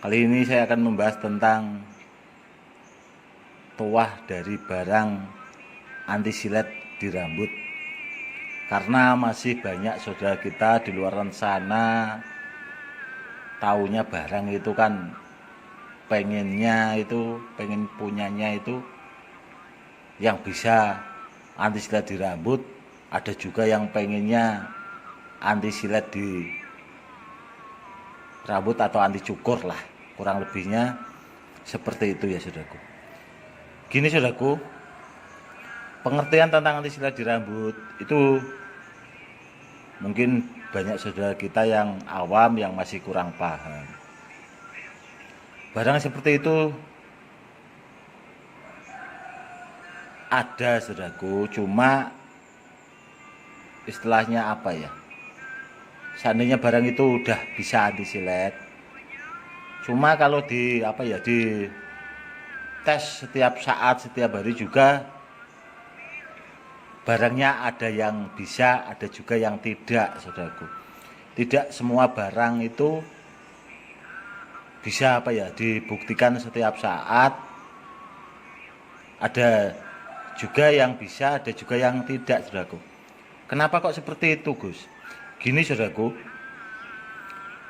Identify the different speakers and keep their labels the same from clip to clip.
Speaker 1: Kali ini saya akan membahas tentang tuah dari barang anti silet di rambut. Karena masih banyak saudara kita di luar sana taunya barang itu kan pengen punyanya itu yang bisa anti silet di rambut. Ada juga yang pengennya anti silet di rambut atau anti cukur lah, kurang lebihnya seperti itu ya saudaraku. Gini saudaraku, pengertian tentang anti silet di rambut itu mungkin banyak saudara kita yang awam yang masih kurang paham. Barang seperti itu ada saudaraku, cuma istilahnya apa ya, seandainya barang itu udah bisa anti silet, cuma kalau di tes setiap saat setiap hari juga barangnya ada yang bisa, ada juga yang tidak saudaraku. Tidak semua barang itu bisa dibuktikan setiap saat. Ada juga yang bisa, ada juga yang tidak saudaraku. Kenapa kok seperti itu Gus? Gini saudaraku,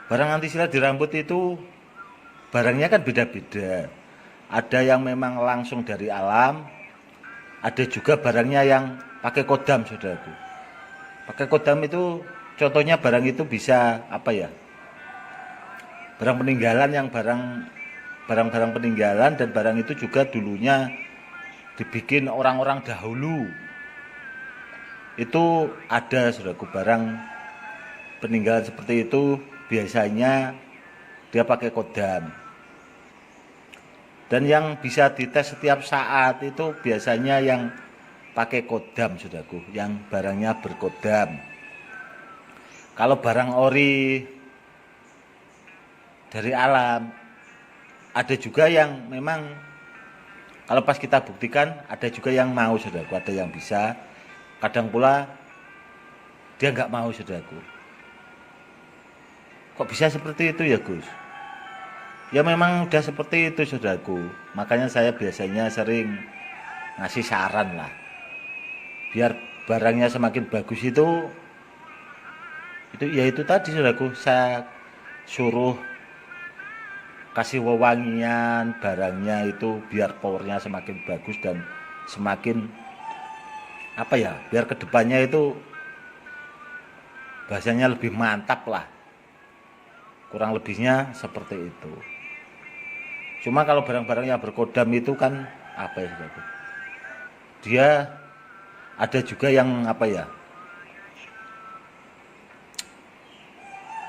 Speaker 1: barang anti silet di rambut itu barangnya kan beda-beda. Ada yang memang langsung dari alam, ada juga barangnya yang pakai kodam saudaraku. Pakai kodam itu contohnya barang itu bisa barang peninggalan, yang barang-barang peninggalan, dan barang itu juga dulunya dibikin orang-orang dahulu. Itu ada saudaraku, barang peninggalan seperti itu biasanya dia pakai kodam. Dan yang bisa dites setiap saat itu biasanya yang pakai kodam saudaraku, yang barangnya berkodam. Kalau barang ori dari alam, ada juga yang memang kalau pas kita buktikan, ada juga yang mau saudaraku, ada yang bisa. Kadang pula dia nggak mau saudaraku. Kok bisa seperti itu ya Gus? Ya memang udah seperti itu saudaraku. Makanya saya biasanya sering ngasih saran lah, biar barangnya semakin bagus itu ya itu tadi saudaraku, saya suruh kasih wewangian barangnya itu biar powernya semakin bagus dan semakin biar kedepannya itu bahasanya lebih mantap lah, kurang lebihnya seperti itu. Cuma kalau barang-barang yang berkodam itu kan saudaraku, dia ada juga yang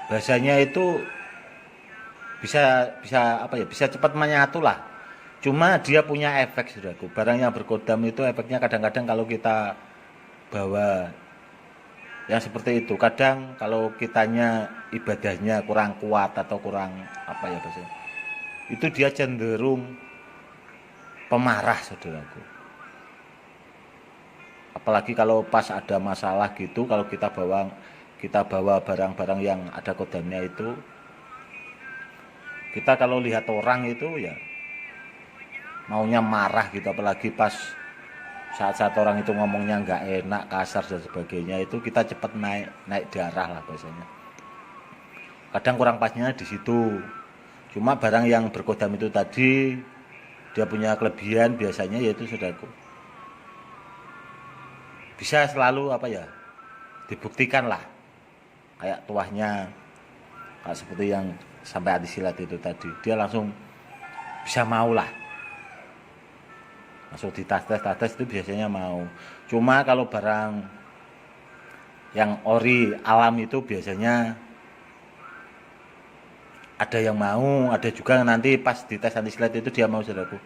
Speaker 1: bahasanya itu bisa cepat menyatu lah. Cuma dia punya efek saudaraku. Barang yang berkodam itu efeknya kadang-kadang kalau kita bawa yang seperti itu, kadang kalau kitanya ibadahnya kurang kuat atau kurang bahasanya, itu dia cenderung pemarah saudaraku. Apalagi kalau pas ada masalah gitu, kalau kita bawa barang-barang yang ada kodamnya itu, kita kalau lihat orang itu ya maunya marah gitu. Apalagi pas saat-saat orang itu ngomongnya nggak enak, kasar dan sebagainya, itu kita cepat naik darah lah bahasanya. Kadang kurang pasnya di situ. Cuma barang yang berkodam itu tadi, dia punya kelebihan biasanya yaitu saudaraku, bisa selalu dibuktikan lah. Kayak tuahnya, kayak seperti yang sampai anti silet itu tadi, dia langsung bisa mau lah, langsung dites itu biasanya mau. Cuma kalau barang yang ori alam itu biasanya ada yang mau, ada juga nanti pas dites anti silet itu dia mau saudaraku.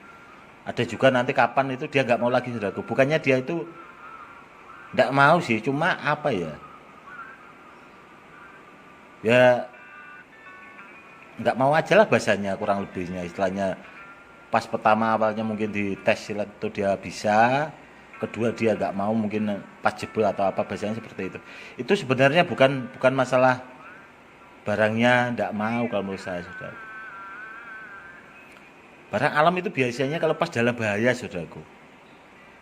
Speaker 1: Ada juga nanti kapan itu dia nggak mau lagi saudaraku. Bukannya dia itu nggak mau sih, cuma ya nggak mau aja lah bahasanya, kurang lebihnya istilahnya. Pas pertama awalnya mungkin di tes silet itu dia bisa, kedua dia nggak mau, mungkin pas jebol atau bahasanya seperti itu. Itu sebenarnya bukan masalah barangnya nggak mau kalau menurut saya saudara. Barang alam itu biasanya kalau pas dalam bahaya, saudaraku.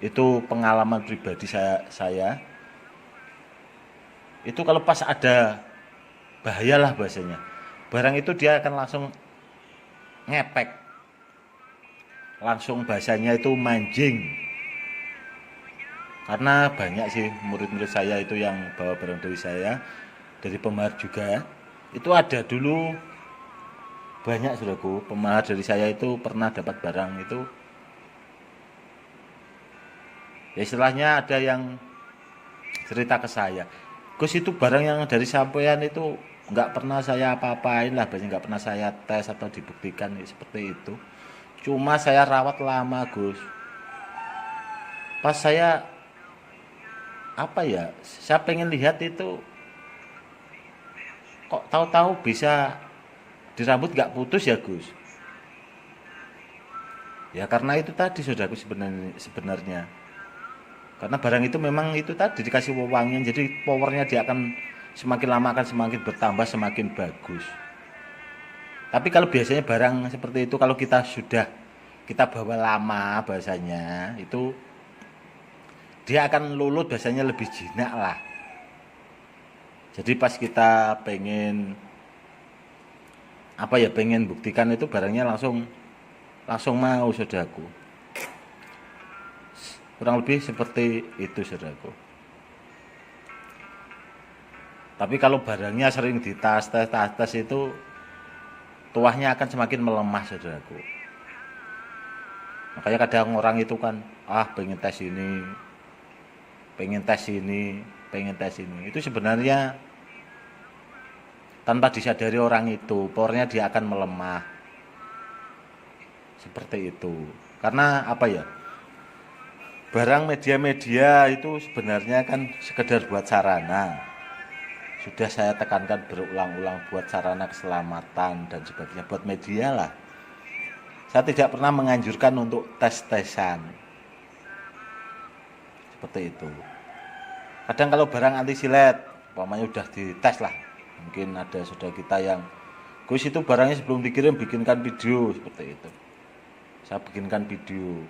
Speaker 1: Itu pengalaman pribadi saya. Itu kalau pas ada bahayalah bahasanya. Barang itu dia akan langsung ngepek. Langsung bahasanya itu manjing. Karena banyak sih murid-murid saya itu yang bawa barang dari saya, dari pemahar juga. Itu ada dulu banyak, saudaraku, pemahar dari saya itu pernah dapat barang itu. Ya istilahnya ada yang cerita ke saya, Gus, itu barang yang dari sampean itu nggak pernah saya apa-apain lah, biasanya nggak pernah saya tes atau dibuktikan seperti itu. Cuma saya rawat lama, Gus. Pas saya apa ya, saya pengen lihat itu, kok tahu-tahu bisa di rambut nggak putus ya, Gus. Ya karena itu tadi, saudaraku, sebenarnya. Karena barang itu memang itu tadi dikasih wewangian, jadi powernya dia akan semakin lama akan semakin bertambah, semakin bagus. Tapi kalau biasanya barang seperti itu kalau kita bawa lama bahasanya, itu dia akan lulut bahasanya lebih jinak lah. Jadi pas kita pengen apa ya, pengen buktikan itu barangnya langsung mau, saudaraku. Kurang lebih seperti itu, saudaraku. Tapi kalau barangnya sering ditas itu tuahnya akan semakin melemah, saudaraku. Makanya kadang orang itu kan pengen tes ini, pengen tes ini, pengen tes ini. Itu sebenarnya tanpa disadari orang itu, powernya dia akan melemah. Seperti itu. Karena apa ya? Barang media-media itu sebenarnya kan sekedar buat sarana. Sudah saya tekankan berulang-ulang, buat sarana keselamatan dan sebagainya, buat media lah. Saya tidak pernah menganjurkan untuk tes-tesan. Seperti itu. Kadang kalau barang anti silet, umpamanya udah dites lah. Mungkin ada saudara kita yang, Gus, itu barangnya sebelum dikirim bikinkan video, seperti itu. Saya bikinkan video.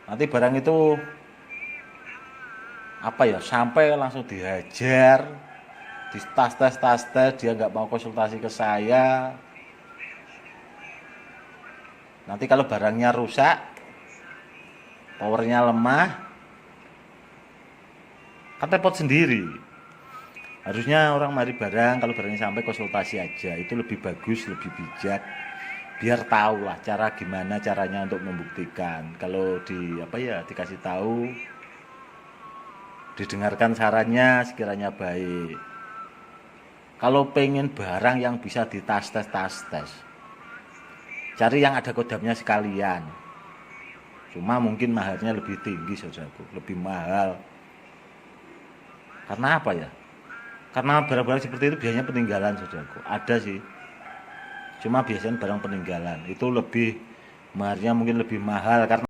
Speaker 1: Nanti barang itu apa ya, sampai langsung dihajar, di tas-tas, dia nggak mau konsultasi ke saya. Nanti kalau barangnya rusak, powernya lemah, kan repot sendiri. Harusnya orang mari barang, kalau barangnya sampai konsultasi aja, itu lebih bagus, lebih bijak. Biar tahu lah gimana caranya untuk membuktikan. Kalau dikasih tahu, didengarkan sarannya sekiranya baik. Kalau pengen barang yang bisa ditas-tes, cari yang ada kodamnya sekalian. Cuma mungkin mahalnya lebih tinggi, saudaraku, lebih mahal. Karena apa ya? Karena barang-barang seperti itu biasanya peninggalan, saudaraku. Ada sih. Cuma biasanya barang peninggalan itu lebih mahalnya mungkin lebih mahal karena